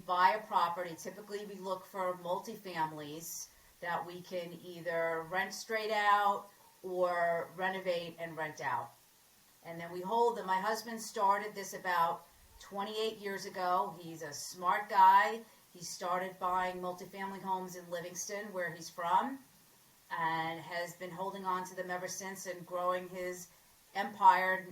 buy a property. Typically, we look for multifamilies that we can either rent straight out or renovate and rent out. And then we hold them. My husband started this about 28 years ago. He's a smart guy. He started buying multifamily homes in Livingston, where he's from, and has been holding on to them ever since and growing his empire,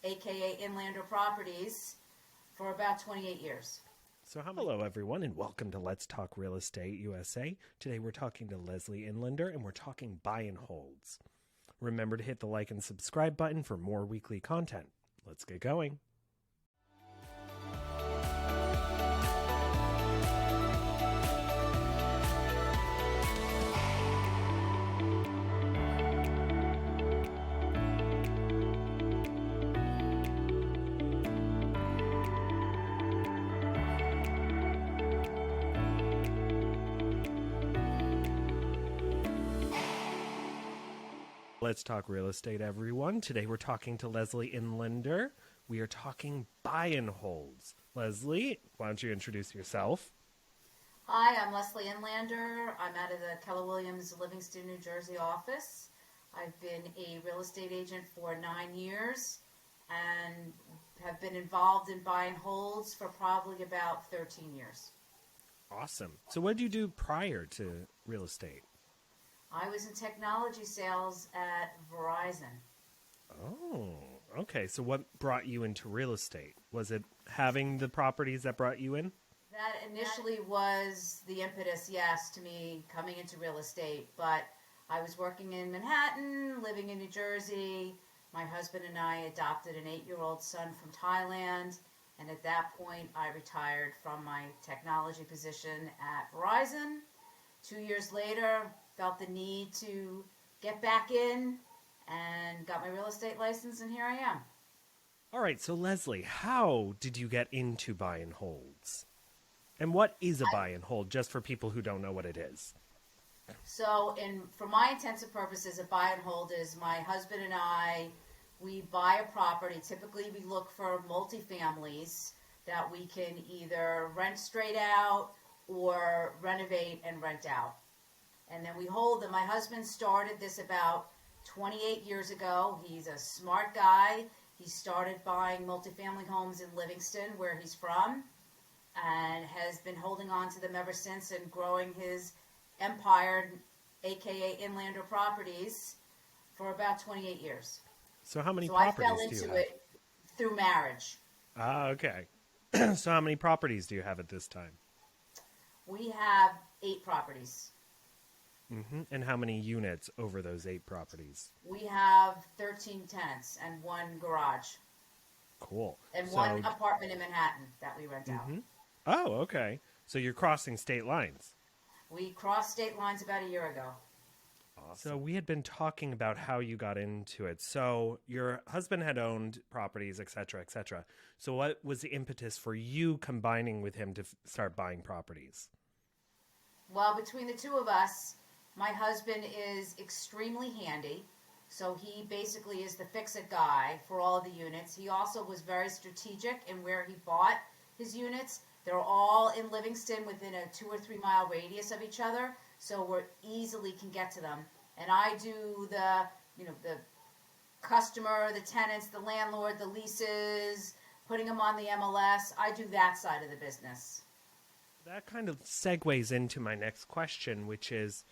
aka Inlander Properties, for about 28 years. So hello everyone and welcome to Let's Talk Real Estate USA. Today we're talking to Leslie Inlander and we're talking buy and holds. Remember to hit the like and subscribe button for more weekly content. Let's get going. Let's talk real estate, everyone. Today we're talking to Leslie Inlander. We are talking buy and holds. Leslie, why don't you introduce yourself? Hi, I'm Leslie Inlander. I'm out of the Keller Williams Livingston, New Jersey office. I've been a real estate agent for 9 years and have been involved in buy and holds for probably about 13 years. Awesome. So what did you do prior to real estate? I was in technology sales at Verizon. Oh, okay. So what brought you into real estate? Was it having the properties that brought you in? That initially was the impetus, yes, to me coming into real estate. But I was working in Manhattan, living in New Jersey. My husband and I adopted an 8-year-old son from Thailand. And at that point, I retired from my technology position at Verizon. 2 years later, felt the need to get back in and got my real estate license, and here I am. All right, so Leslie, how did you get into buy and holds? And what is a buy and hold, just for people who don't know what it is? So, for my intents and purposes, a buy and hold is my husband and I, we buy a property. Typically, we look for multifamilies that we can either rent straight out or renovate and rent out. And then we hold them. My husband started this about 28 years ago. He's a smart guy. He started buying multifamily homes in Livingston, where he's from, and has been holding on to them ever since and growing his empire, aka Inlander Properties, for about 28 years. So how many So properties I fell do you into have? it through marriage. Ah, okay. So how many properties do you have at this time? We have 8 properties. And how many units over those 8 properties? We have 13 tenants and 1 garage. Cool. And 1 apartment in Manhattan that we rent out. Oh, okay. So you're crossing state lines. We crossed state lines about a year ago. Awesome. So we had been talking about how you got into it. So your husband had owned properties, et cetera, et cetera. So what was the impetus for you combining with him to start buying properties? Well, between the two of us, my husband is extremely handy. So he basically is the fix-it guy for all of the units. He also was very strategic in where he bought his units. They're all in Livingston within a 2 or 3 mile radius of each other, so we easily can get to them. And I do the customer, the tenants, the landlord, the leases, putting them on the MLS. I do that side of the business. That kind of segues into my next question, which is,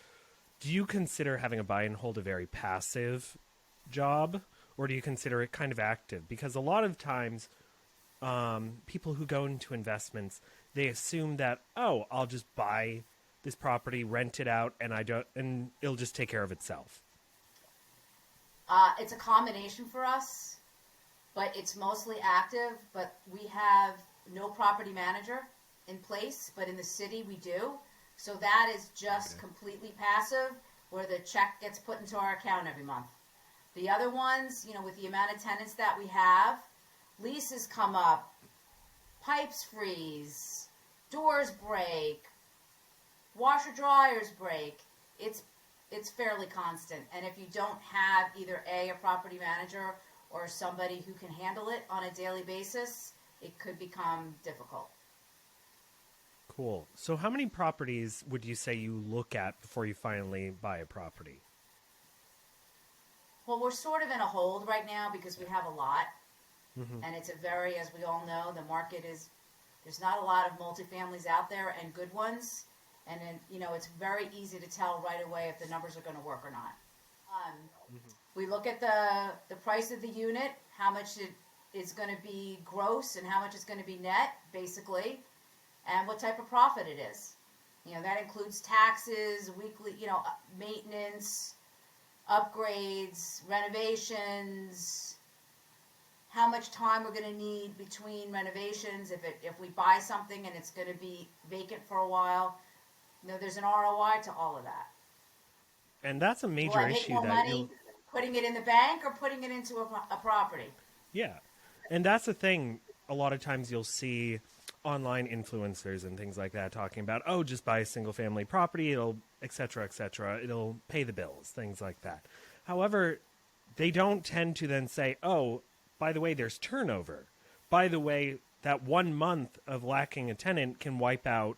do you consider having a buy and hold a very passive job, or do you consider it kind of active? Because a lot of times, people who go into investments, they assume that, oh, I'll just buy this property, rent it out, and it'll just take care of itself. It's a combination for us, but it's mostly active. But we have no property manager in place, but in the city we do. So that is just completely passive, where the check gets put into our account every month. The other ones, with the amount of tenants that we have, leases come up, pipes freeze, doors break, washer dryers break. It's fairly constant. And if you don't have either a property manager or somebody who can handle it on a daily basis, it could become difficult. Cool. So how many properties would you say you look at before you finally buy a property? Well, we're sort of in a hold right now because we have a lot. And it's a very, as we all know, the market is, there's not a lot of multifamilies out there and good ones. And then, it's very easy to tell right away if the numbers are going to work or not. We look at the price of the unit, how much it is going to be gross and how much is going to be net, basically, and what type of profit it is. That includes taxes, weekly, maintenance, upgrades, renovations, how much time we're going to need between renovations, if we buy something and it's going to be vacant for a while. There's an ROI to all of that. And that's a Will major I make issue more that money putting it in the bank or putting it into a property? yeah. And that's the thing. A lot of times you'll see online influencers and things like that talking about, oh, just buy a single family property, it'll, et cetera, it'll pay the bills, things like that. However, they don't tend to then say, oh, by the way, there's turnover. By the way, that 1 month of lacking a tenant can wipe out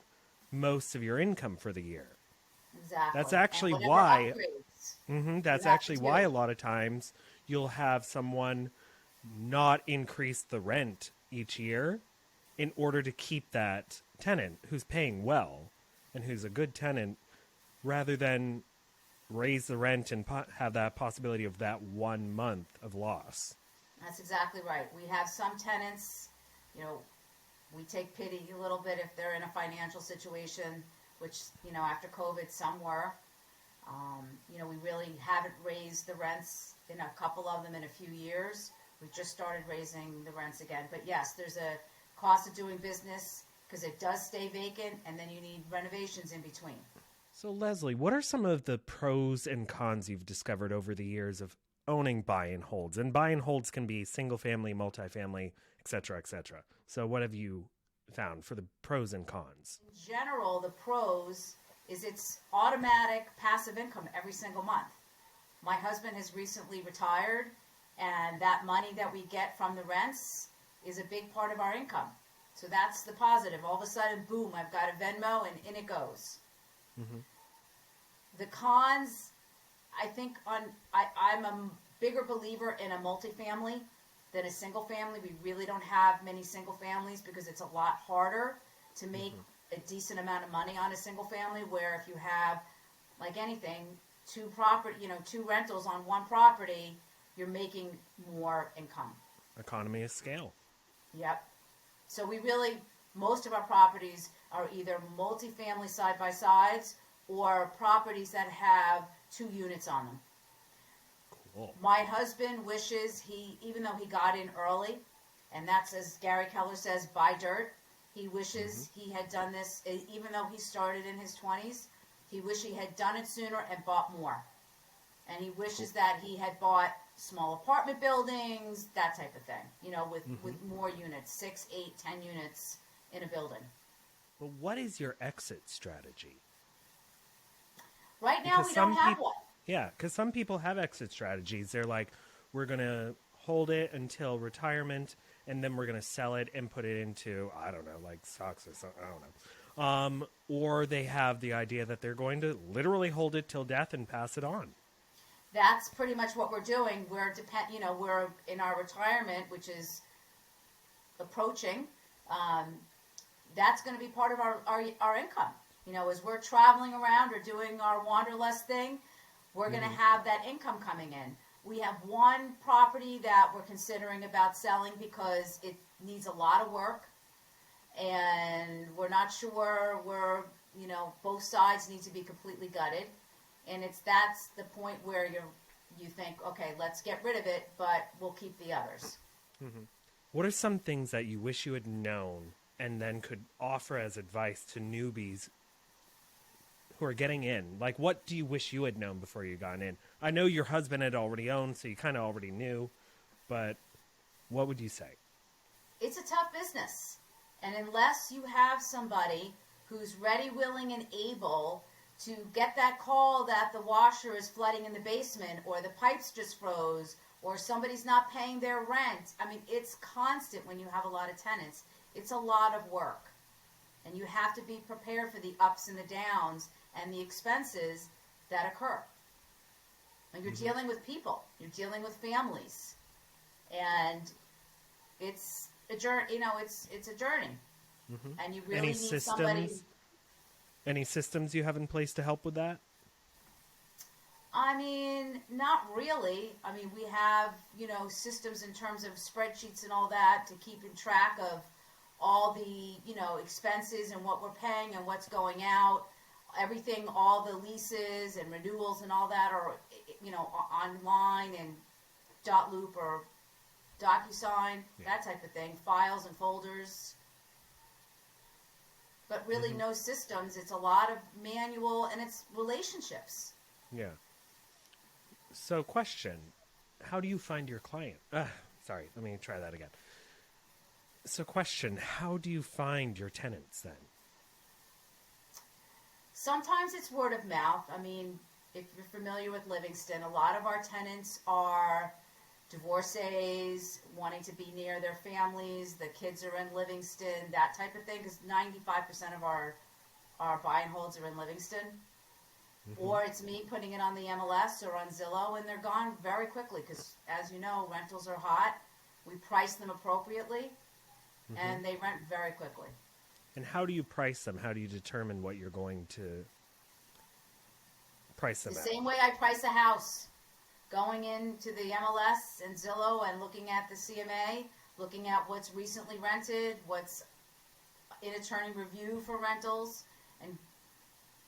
most of your income for the year. Exactly. That's actually And why. upgrades That's you have actually to why do. a lot of times you'll have someone not increase the rent each year in order to keep that tenant who's paying well and who's a good tenant, rather than raise the rent and have that possibility of that 1 month of loss. That's exactly right. We have some tenants, we take pity a little bit if they're in a financial situation, which, after COVID, some were. We really haven't raised the rents in a couple of them in a few years. We've just started raising the rents again. But yes, there's a cost of doing business because it does stay vacant, and then you need renovations in between. So, Leslie, what are some of the pros and cons you've discovered over the years of owning buy and holds? And buy and holds can be single family, multifamily, et cetera, et cetera. So what have you found for the pros and cons? In general, the pros is it's automatic passive income every single month. My husband has recently retired, and that money that we get from the rents is a big part of our income. So that's the positive. All of a sudden, boom, I've got a Venmo, and in it goes. The cons, I think I'm a bigger believer in a multifamily than a single family. We really don't have many single families because it's a lot harder to make a decent amount of money on a single family, where if you have, like anything, two rentals on one property, you're making more income. Economy of scale. Yep. So most of our properties are either multifamily side-by-sides or properties that have 2 units on them. Cool. My husband wishes even though he got in early, and that's, as Gary Keller says, buy dirt. He wishes he had done this, even though he started in his 20s, he wished he had done it sooner and bought more. And he wishes that he had bought small apartment buildings, that type of thing, with more units, 6, 8, 10 units in a building. But what is your exit strategy? Right now, we don't have one. Yeah, because some people have exit strategies. They're like, we're going to hold it until retirement, and then we're going to sell it and put it into, I don't know, like stocks or something. I don't know. Or they have the idea that they're going to literally hold it till death and pass it on. That's pretty much what we're doing. We're in our retirement, which is approaching. That's going to be part of our income. As we're traveling around or doing our wanderlust thing, we're going to have that income coming in. We have one property that we're considering about selling because it needs a lot of work, and we're not sure both sides need to be completely gutted. And that's the point where you think, okay, let's get rid of it, but we'll keep the others. What are some things that you wish you had known and then could offer as advice to newbies who are getting in? Like, what do you wish you had known before you got in? I know your husband had already owned, so you kind of already knew, but what would you say? It's a tough business. And unless you have somebody who's ready, willing, and able to get that call that the washer is flooding in the basement, or the pipes just froze, or somebody's not paying their rent. I mean, it's constant when you have a lot of tenants. It's a lot of work. And you have to be prepared for the ups and the downs and the expenses that occur. And you're dealing with people. You're dealing with families. And it's a journey, it's a journey. And you really need somebody. Any systems you have in place to help with that? I mean, not really. I mean, we have, systems in terms of spreadsheets and all that to keep in track of all the, expenses and what we're paying and what's going out. Everything, all the leases and renewals and all that are, online and .loop or DocuSign, that type of thing, files and folders. But really no systems. It's a lot of manual, and it's relationships. Yeah. So question, how do you find your client? Sorry, let me try that again. So question, how do you find your tenants then? Sometimes it's word of mouth. I mean, if you're familiar with Livingston, a lot of our tenants are divorcees, wanting to be near their families, the kids are in Livingston, that type of thing, because 95% of our buy and holds are in Livingston. Or it's me putting it on the MLS or on Zillow, and they're gone very quickly because, as you know, rentals are hot. We price them appropriately, and they rent very quickly. And how do you price them? How do you determine what you're going to price them at? The same way I price a house. Going into the MLS and Zillow and looking at the CMA, looking at what's recently rented, what's in attorney review for rentals, and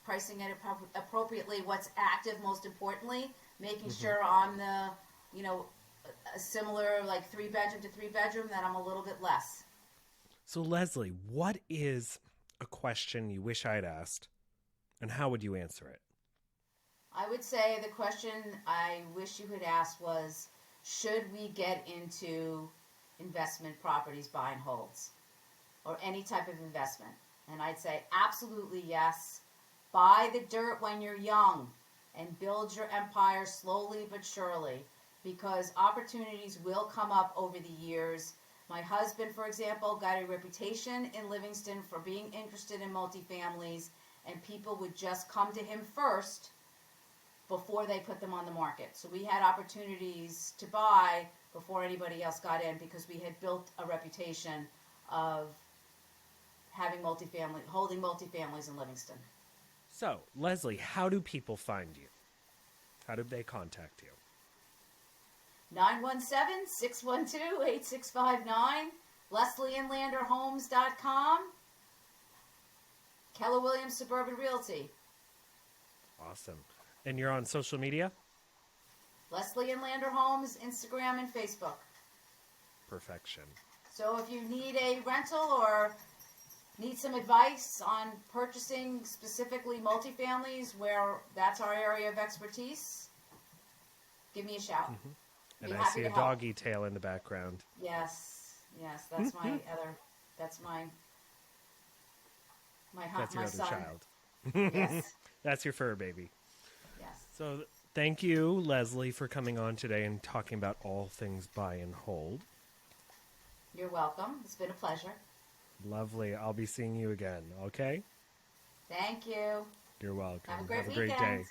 pricing it appropriately, what's active most importantly, making sure on the, a similar like 3-bedroom to 3-bedroom that I'm a little bit less. So Leslie, what is a question you wish I'd asked, and how would you answer it? I would say the question I wish you had asked was, should we get into investment properties, buy and holds, or any type of investment? And I'd say absolutely yes. Buy the dirt when you're young and build your empire slowly but surely, because opportunities will come up over the years. My husband, for example, got a reputation in Livingston for being interested in multifamilies, and people would just come to him first before they put them on the market. So we had opportunities to buy before anybody else got in because we had built a reputation of holding multifamilies in Livingston. So, Leslie, how do people find you? How do they contact you? 917-612-8659, leslieinlanderhomes.com, Keller Williams Suburban Realty. Awesome. And you're on social media? Leslie and Lander Homes, Instagram and Facebook. Perfection. So if you need a rental or need some advice on purchasing specifically multifamilies, where that's our area of expertise, give me a shout. And I see a doggy tail in the background. Yes, that's my that's your son. other child. Yes. That's your fur baby. Yes. So thank you, Leslie, for coming on today and talking about all things buy and hold. You're welcome. It's been a pleasure. Lovely. I'll be seeing you again, okay? Thank you. You're welcome. Have a great day. weekend.